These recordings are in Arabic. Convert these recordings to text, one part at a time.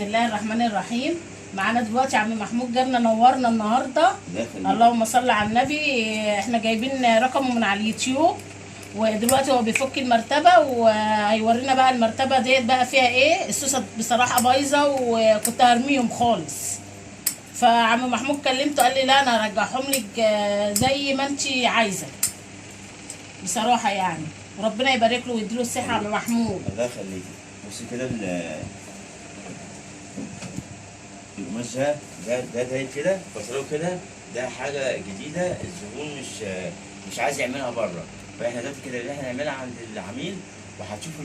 الله الرحمن الرحيم. معانا دلوقتي عم محمود جالنا نورنا النهارده. اللهم صل على النبي. احنا جايبين رقمه من على اليوتيوب، ودلوقتي هو بيفك المرتبه وهيورينا بقى المرتبه ديت بقى فيها ايه. السوسه بصراحه بايظه وكنت هرميهم خالص، فعم محمود كلمته قال لي لا انا هرجعهم لك زي ما انت عايزه بصراحه يعني. وربنا يبارك له ويديله الصحه عم محمود. الله يخليكي. بصي كده القماش ده كده بصراحه كده، ده حاجه جديده الزبون مش عايز يعملها بره، فاحنا دلوقتي كده اللي احنا هنعملها عند العميل. وهتشوفوا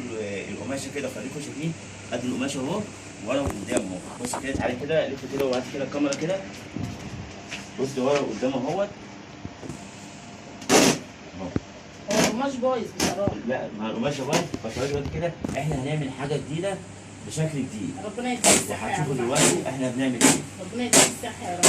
القماشه كده، خليكم شايفين قد القماشه اهو ورا وقدام اهو. بصي كده، تعالي كده لف كده وهاتي كده الكاميرا كده. بصي ورا وقدام اهوت اهو. هو القماش بايظ بصراحه. لا مع القماشه بايظ، فدلوقتي كده احنا هنعمل حاجه جديده بشكل جديد. ربنا يديك الصحه يا وهتشوفوا عم. دلوقتي احنا بنعمل ايه. ربنا يديك الصحه يا رب.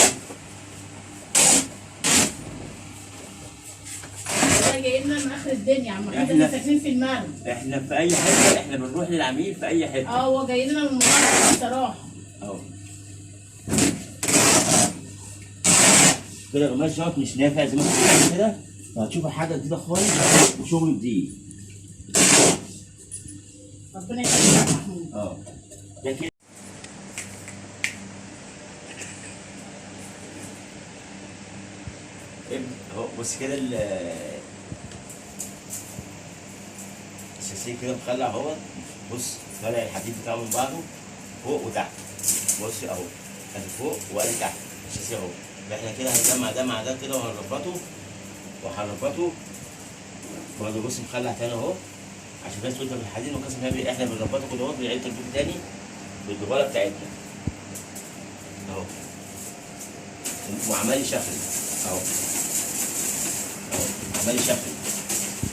ده جاي لنا من اخر الدنيا يا عم محمود. احنا ساكنين في المرج. احنا في اي حته، احنا بنروح للعميل في اي حته. هو جاي لنا من المرج بصراحه اهو كده. القماش دوت مش نافع زي ما انتم شايفين كده، فهتشوفوا حاجه جديده خالص وشغل جديد. ربنا يخليك يا عم محمود. ده كده اهو. بص كده الشاسيه كده مخلع اهو. بص طالع الحديد بتاعه من بعضه فوق وتحت. بص اهو ادي فوق وادي تحت الشاسيه اهو. احنا كده هنجمع ده مع ده كده وهنربطه برضه. بص مخلع تاني اهو عشان الناس تقول ده بالحديد وقسم. احنا بنربطه كده اهو بنعيد تربيط تاني بالدباره بتاعتنا اهو. وعمال يشغل اهو عمال يشغل.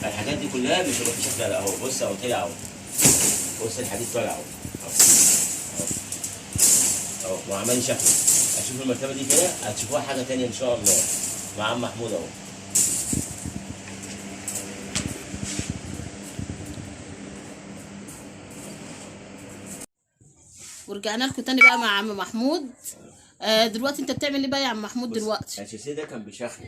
الحاجات دي كلها مش هيبقى في شكلها اهو. بص اهو طلع اهو. بص الحديد طالع اهو اهو وعمال يشغل. هتشوفوا المرتبه دي كده هتشوفوها حاجه تانيه ان شاء الله مع عم محمود اهو. ورجعنا لكم تاني بقى مع عم محمود. دلوقتي انت بتعمل ايه بقى يا عم محمود دلوقتي؟ الشاسيه ده كان بيشخن.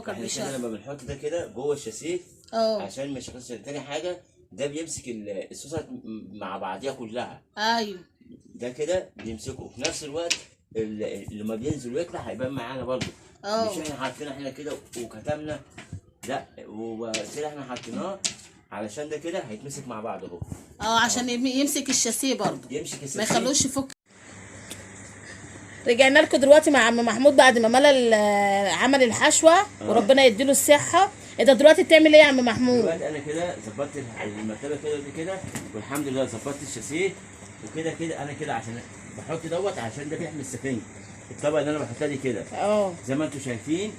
كان بيشخن. احنا لما بنحط ده كده جوه الشاسيه عشان ما يشخنش. تاني حاجه ده بيمسك الصوصات مع بعضيها كلها. ايوه ده كده بيمسكه في نفس الوقت. لما بينزل ويطلع هيبان معانا برضه. مش احنا حاطينه احنا كده وكتمنا، لا وبس احنا حاطيناه علشان ده كده هيتمسك مع بعض اهو. عشان يمسك الشاسيه برضه، يمسك الشاسيه ما يخلوش يفك. رجعنا لكم دلوقتي مع عم محمود بعد ما ملى عمل الحشوه. وربنا يديله الصحه. انت دلوقتي بتعمل ايه يا عم محمود؟ دلوقتي انا كده ظبطت المرتبه كده ودي كده، والحمد لله ظبطت الشاسيه وكده كده. انا كده عشان بحط دوت عشان ده بيحمي السفنج. الطبقه اللي انا بحطها دي كده زي ما انتم شايفين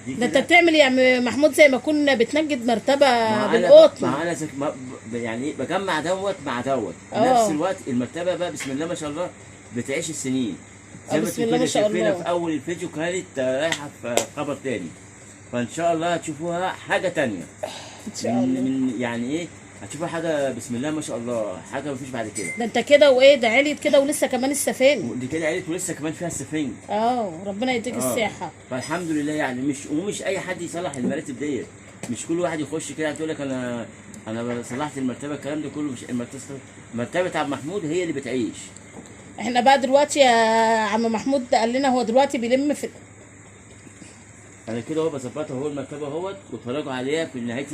دي ده انت بتعمل ايه يا عم محمود؟ زي ما كنا بتنجد مرتبه بالقطن. انا يعني بجمع دوت مع دوت في نفس الوقت. المرتبه بقى بسم الله ما شاء الله بتعيش السنين زي ما انتم كده شايفينها في اول الفيديو. كانت رايحه في خبر تاني، فان شاء الله هتشوفوها حاجه تانيه ان شاء الله. من يعني ايه، هتشوفوا حاجه بسم الله ما شاء الله، حاجه مفيش بعد كده. ده انت كده وايه ده عليت كده ولسه كمان السفين دي كده عليت ولسه كمان فيها السفنج. ربنا يديك الصحه. فالحمد لله يعني مش اي حد يصلح المراتب ديت. مش كل واحد يخش كده تقول لك انا صلحت المرتبه. الكلام ده كله مش مرتبه عبد محمود هي اللي بتعيش. احنا بقى دلوقتي يا عم محمود قال لنا هو دلوقتي بيلم في انا كده اهو بظبطها اهو المرتبه اهوت، واتفرجوا عليها في نهايه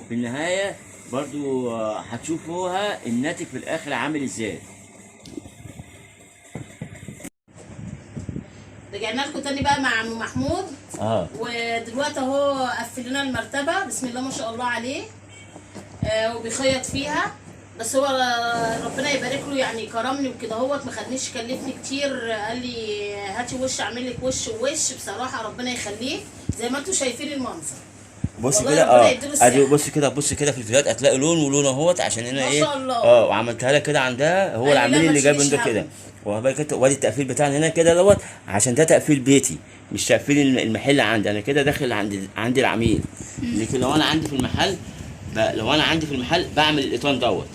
في النهايه برضو هتشوفوها الناتج في الاخر عامل ازاي. رجعنا لكم تاني بقى مع عم محمود. ودلوقتي اهو قفل لنا المرتبه بسم الله ما شاء الله عليه. وبيخيط فيها. بس هو ربنا يبارك له يعني كرمني وكده اهوت، ما خدنيش كلفني كتير. قال لي هاتي وش اعمل لك وش ووش. بصراحه ربنا يخليه زي ما انتم شايفين المنظر. بص كده ادي بص كده في الفيديوهات هتلاقي لون ولون اهوت عشان هنا ايه. ما شاء الله. وعملتها لك كده عندها هو العميل اللي جايب ده كده. وادي التقفيل بتاعنا هنا كده دوت عشان ده تقفيل بيتي مش تقفيل المحل عندي. انا كده داخل عند العميل. لكن لو انا عندي في المحل بعمل الايطان دوت.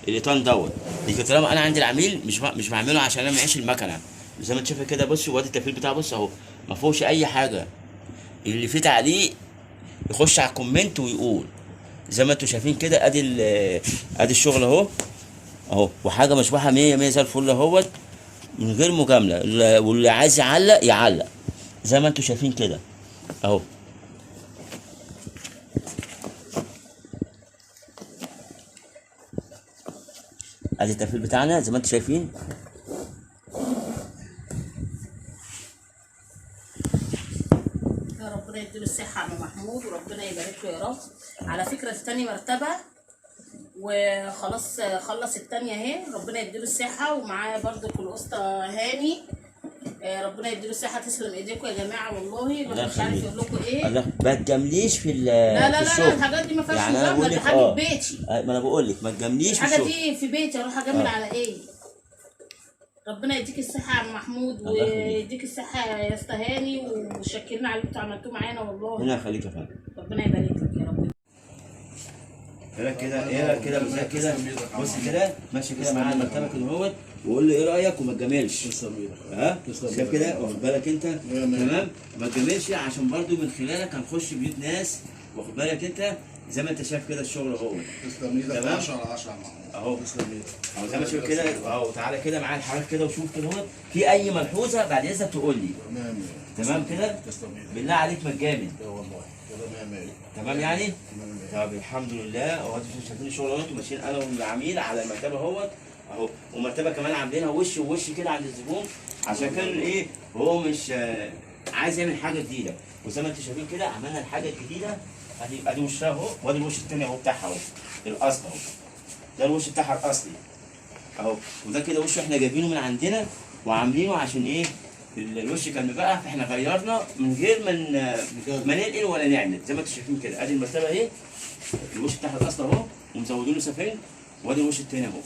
الايطان دوت. لكن طالما انا عندي العميل مش بعمله عشان انا معيش المكنه. زي ما انت شايف كده بص، وادي التفريغ بتاعه بص اهو، ما فيهوش اي حاجه. اللي فيه تعليق يخش على الكومنت ويقول. زي ما انتوا شايفين كده ادي ادي الشغل اهو اهو، وحاجه مشبوحه 100 100 زي الفل اهوت من غير مجامله. واللي عايز يعلق يعلق زي ما انتوا شايفين كده اهو. ادي التقفيل بتاعنا زي ما انتوا شايفين. يا ربنا يديله الصحة يا عم محمود وربنا يبارك له يا رب. على فكرة التاني مرتبة وخلاص خلص التانية اهي، ربنا يديله الصحة. ومعاه برضو الاسطى هاني، ربنا يديله الصحة. تسلم ايديكم يا جماعة والله، الواحد مش عارف يقول لكم ايه. الله ما تجامليش في لا لا الشغل. لا الحاجات دي ما فيهاش يعني انا بقول مجاملة، دي لك حاجة في بيتي. ما انا بقول لك ما تجامليش في الحاجة الشغل. دي في بيتي اروح اجامل على ايه؟ ربنا يديك الصحة يا عم محمود ويديك الصحة يا اسطى هاني، وشكرنا على اللي انتوا عملتوه معانا والله. ربنا يخليك يا فندم. ربنا يبارك لك يا رب. ايه كده ايه كده بالذات كده بص كده ماشي كده معايا المرتبه كده اهوت، وقول لي ايه رايك وما تجاملش. ها شايف كده واخد بالك انت تمام، ما تجاملش عشان برضو من خلالك هنخش بيوت ناس واخد بالك انت. زي ما انت شايف كده الشغل اهو. تسلم ايدك 10 على 10 يا محمود اهو. تسلم ايدك اهو زي ما شايف كده اهو. تعالى كده معايا الحركه كده وشوف كده اهوت، في اي ملحوظه بعد اذنك تقول لي. تمام كده. تسلم ايدك بالله عليك ما تجامل. لا والله كده 100 تمام يعني. طب الحمد لله اهو. انتوا شايفين الشغل اهوت وماشيين انا والعميل على المرتبه اهوت اهو. ومرتبه كمان عاملينها وش ووش كده عند الزبون عشان كان ايه هو مش عايز يعمل حاجه جديده. وزي ما انتوا شايفين كده عملنا الحاجه الجديده. ادي وشها اهو، وادي الوش التاني اهو بتاعها اهو الاصل اهو. ده الوش بتاعها الاصلي اهو. وده كده وش احنا جايبينه من عندنا وعاملينه عشان ايه الوش كان مبقع، فاحنا غيرنا من غير ما ننقل ولا نعمل. زي ما انتوا شايفين كده ادي المرتبه اهي، الوش بتاعها الاصل اهو ومزودينه سفين، وادي الوش التاني اهو.